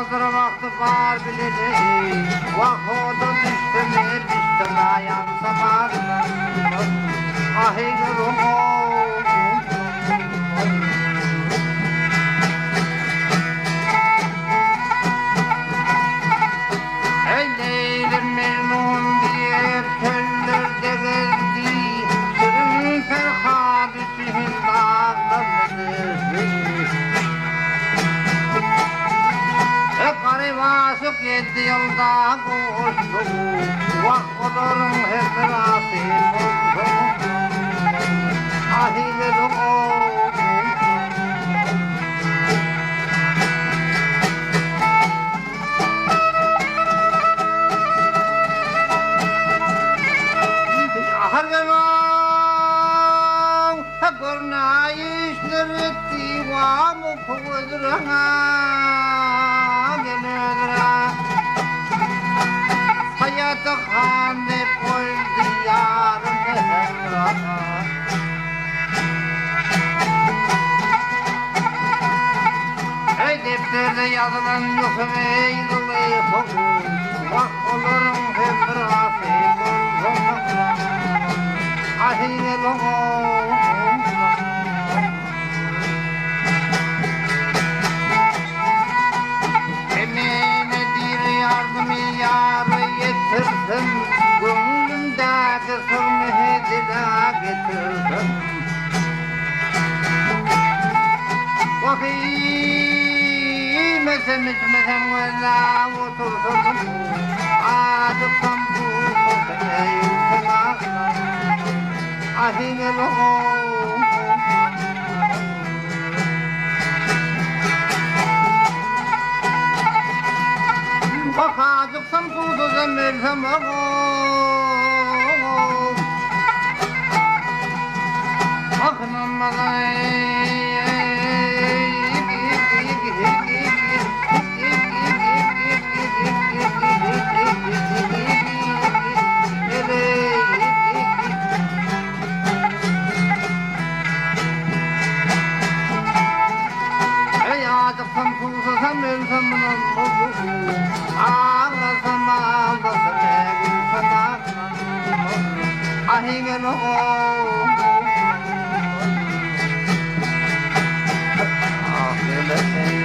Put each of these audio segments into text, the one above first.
Kaldıra vakti var bileli, vakoda düştüm ayağımsa bağırdım, aheylerim Eyleylim memnun diye köllerde gezdi, sürün ferhadüsün dağlarıdır. Karivasık 7 yılda koştu, vak olurum hep rasim oldu, ahilerim oldu. Ahar gelmem, görna işler etti, vamu kuvvedrana. Hayata khane koydu yarım hemrana Ey defterde yazılan yoksa eylüley koku Vak olurum hemrası bulsana Ahine loğum Yârı yetirdim, gönlümdeki sırmı dile getirdim. Vakit içmesem valla oturdum, adıksam bu sofraya yutulakla, ahine loğum. Bakacıksam tuğduzam versem ağam Akınanmadan Acıksam tuğduzam versem ağlasam ağlasam gülsem ağlasam ahingen oğlum ahlesin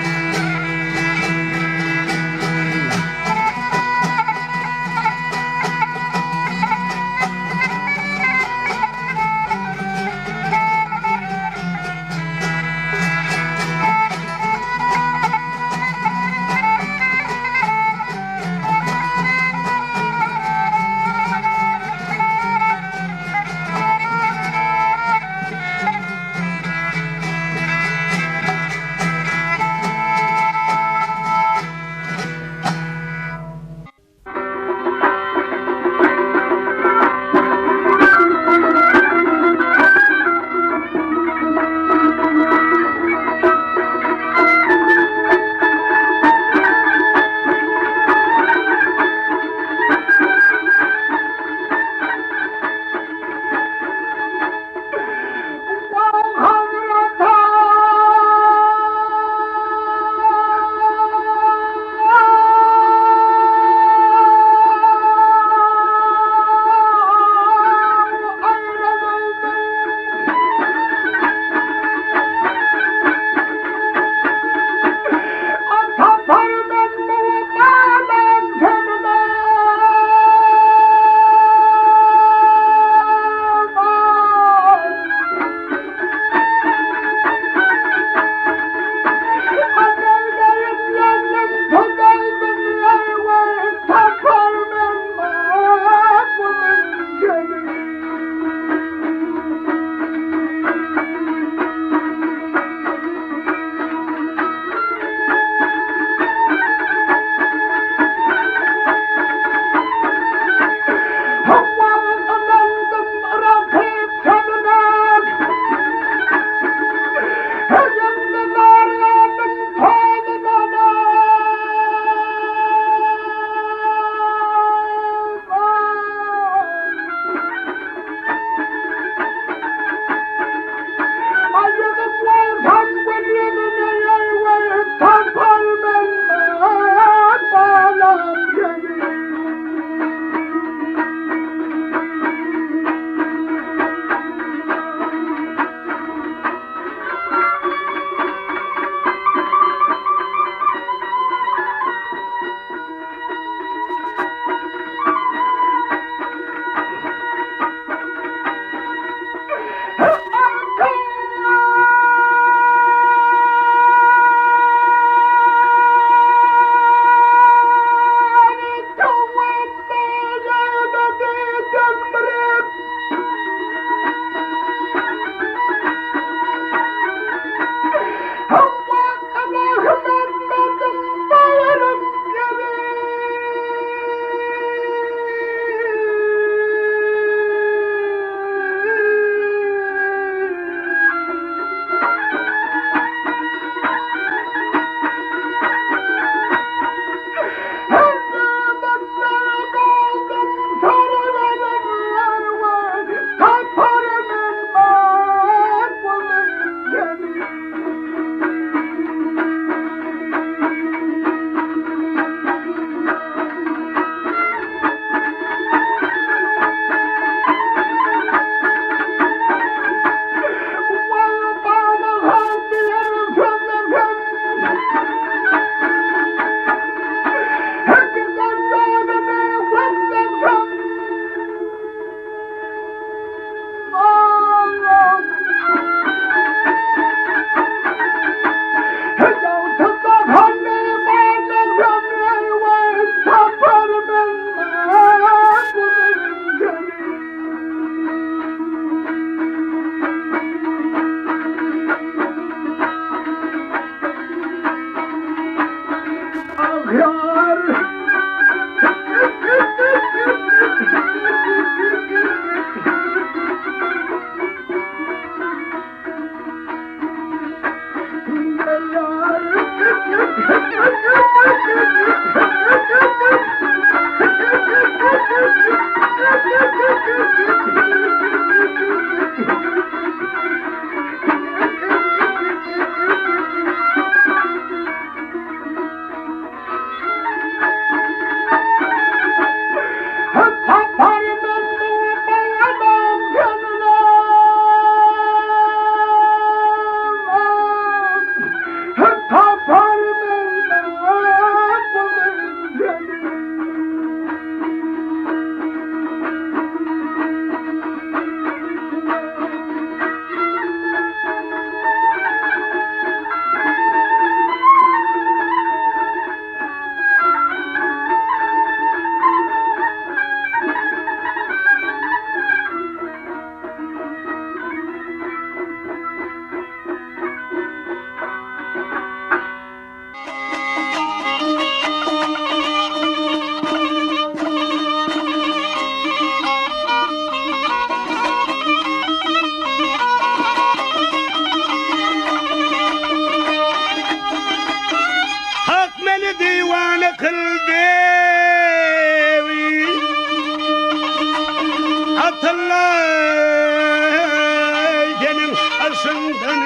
senin asından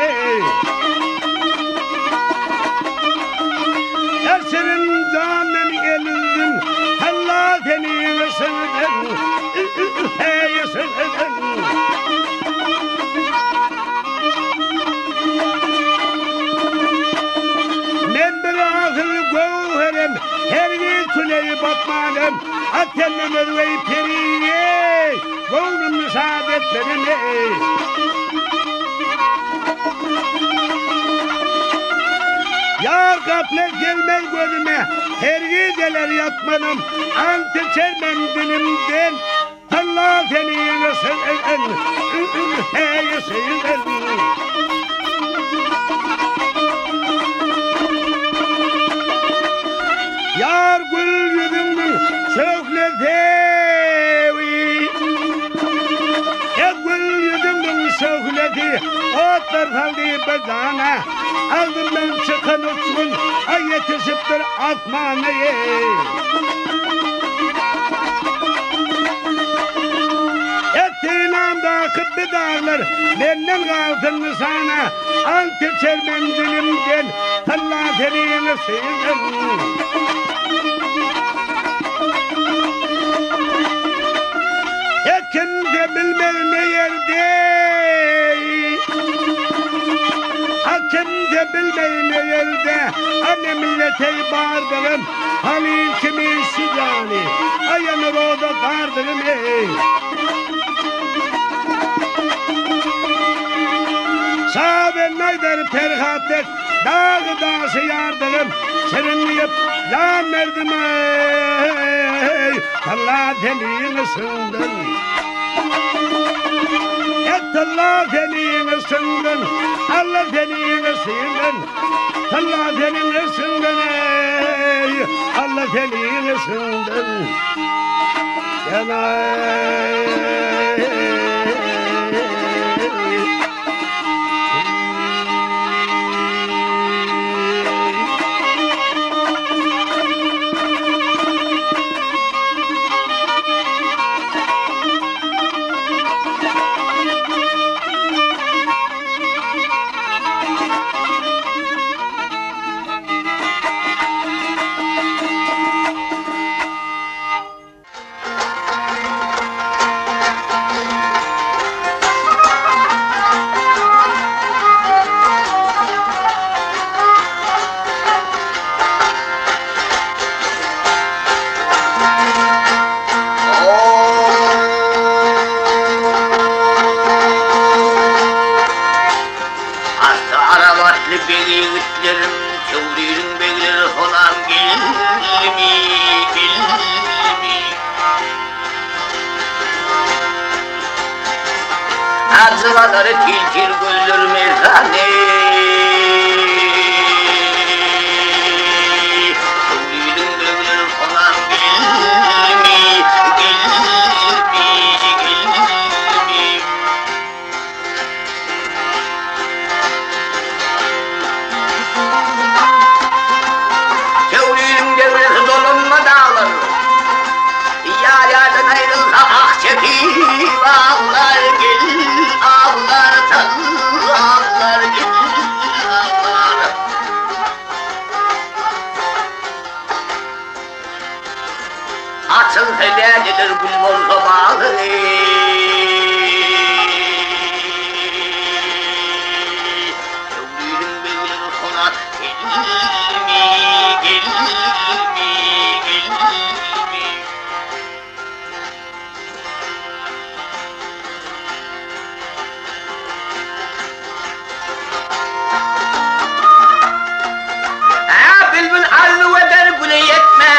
senin zamen elinden Allah senin asından men bir ahıl gövherem her bir kuleyi batmanım atennem örvey periye gönlüm müsaade etmedim yar kapler gelmez gözüme her geceler yatmanım antı çermem dilimden Allah seni nasıl yar gül yüzümün sökleti ya gül yüzümün sökleti otlar saldı bezana ağzımdan çıkan uçkun ay yetişiptir atmanı ettiğinamda kıbbı dağlar benden kalsın sana antı çermen dilimden Allah seni nasıl kimse bilmez ne yerde kimse bilmez ne yerde anne millete bağırdırım halil kimi şicani ayanır o da kardırım Sahaben naydar perhatet dağı daşı yardırım serinleyip la merdim Allah deliğini sındın Allah deliğini sındın Allah deliğini sındın Allah deliğini sındın Allah deliğini sındın Azıları tilkir güldür mezane Kıvrıydın böyle falan gelmi Kıvrıydın devresi dolunma dağlar Yar yardan ayrılsa ah çekip ağlar gel ağlar ağlar gel ağlar Açıl feledidir bulbul sobalı Kıvrıydın benim konak gelmi Bülbül arzu eder güle yetmeye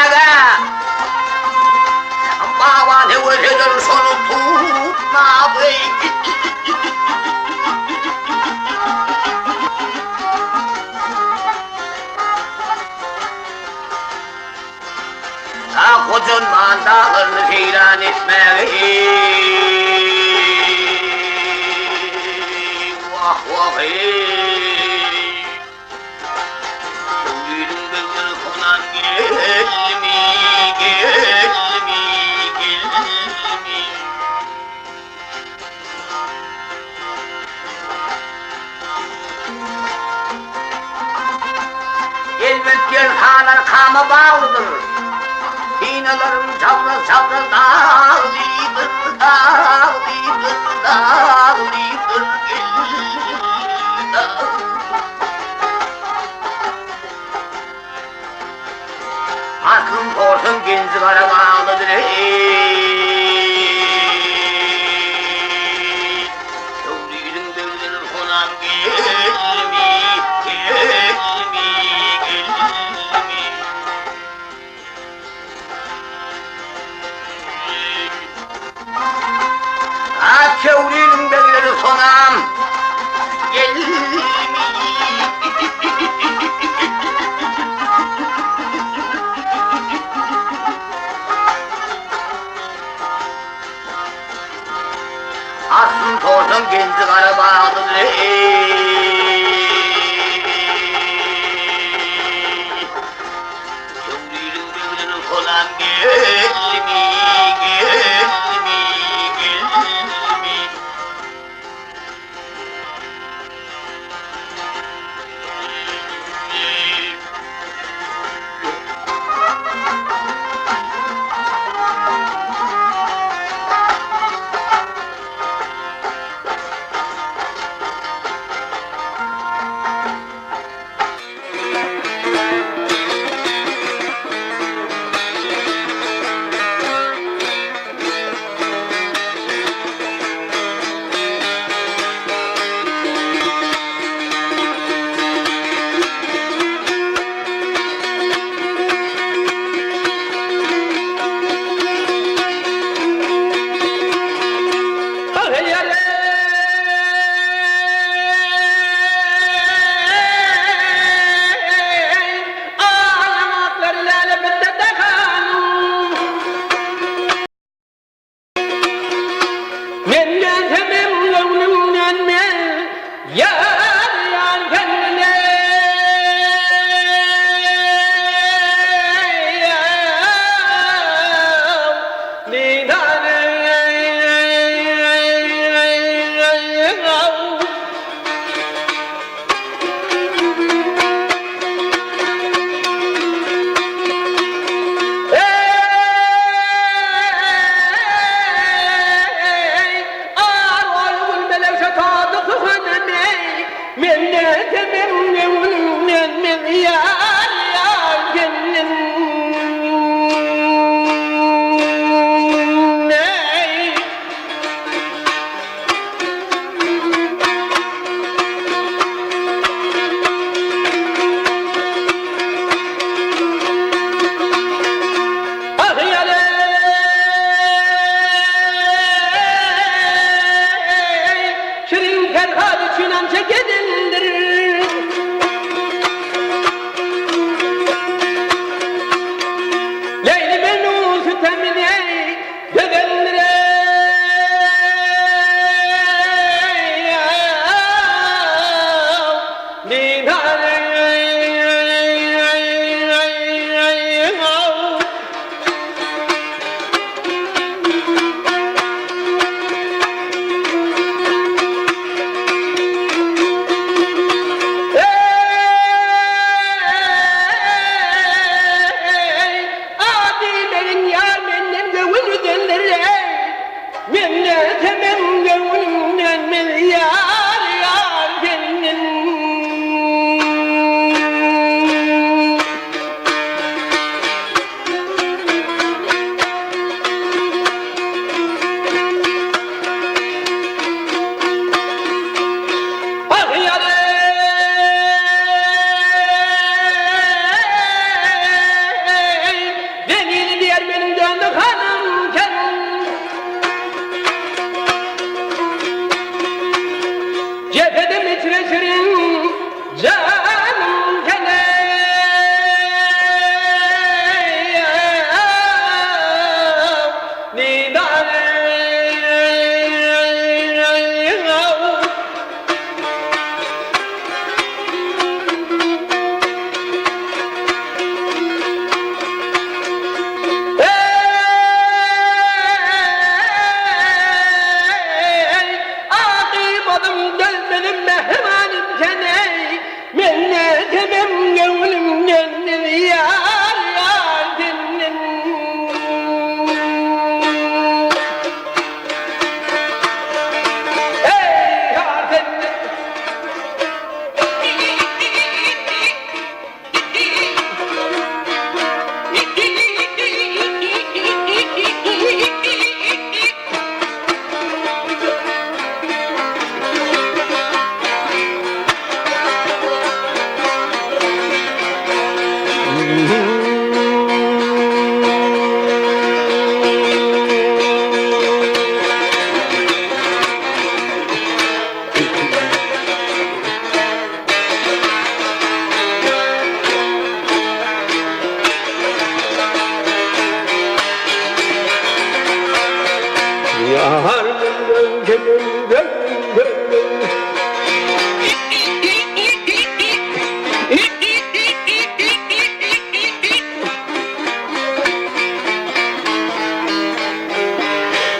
Baba ne verir sonu tutma bey Ta kocaman dağlarını seyran etmeye Vah vah birer sağlar kama bağlıdır. İğnelerim çavra çavra dağlıdır, dağlıdır, dağlıdır, aklım korsun genzi kara bağlıdır. Şövrüydün dövdür konam gelmi, gelmi, gelmi. Şövrüydün dövdür sonam gelmi. Aslın torsun genci kara bağlıdır. Şövrüydün dövdür konam gelmi, gelmi, gelmi.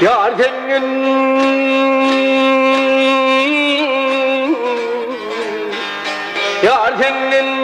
Yar senin Yar senin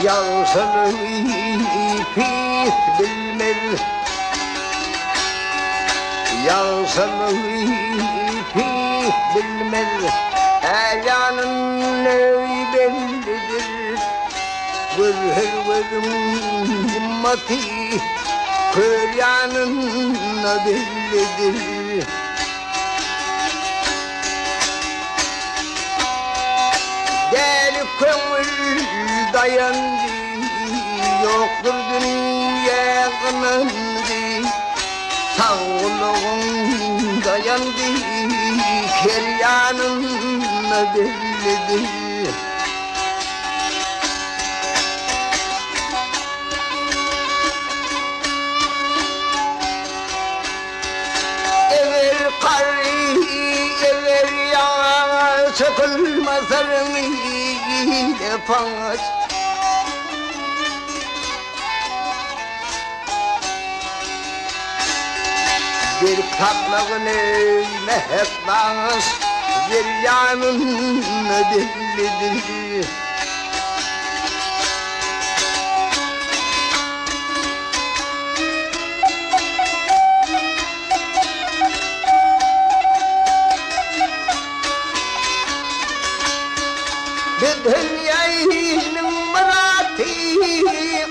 Yansın ipis bilmez Yansın ipis bilmez Elanın nevi bellidir Gözüm himmati Kıryanın bellidir Deli kömür dayandı Yoktur dünya kınandı Sağlığın dayandı Keryanın bellidir Ever karı ever yağ Çakılmazlarını yapaç Bir tatlığını mehbaz Bir yanın bellidir Dünyayının mırati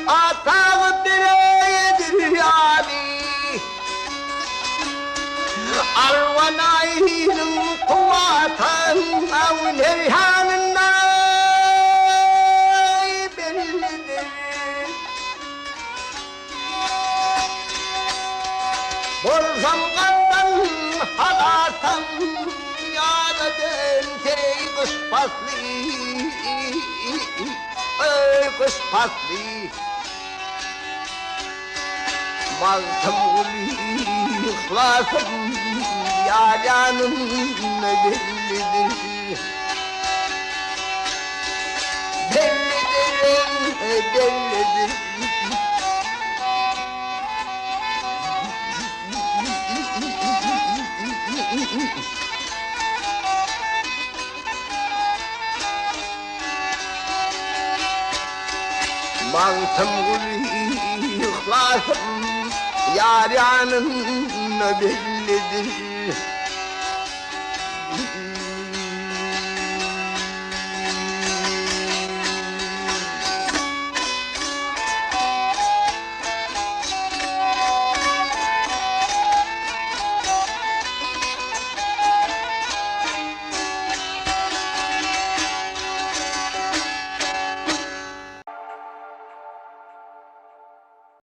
atağı direğidir yani Arvanayının kuvvatan avnerhanına bellidir Borsam kandan halatan Yâdaden terey kış paslı Kış paslı Maltım uli ihlasım Yâlanım bellidir Bellidir, bellidir Mantım uli ihlasım Yâlanım bellidir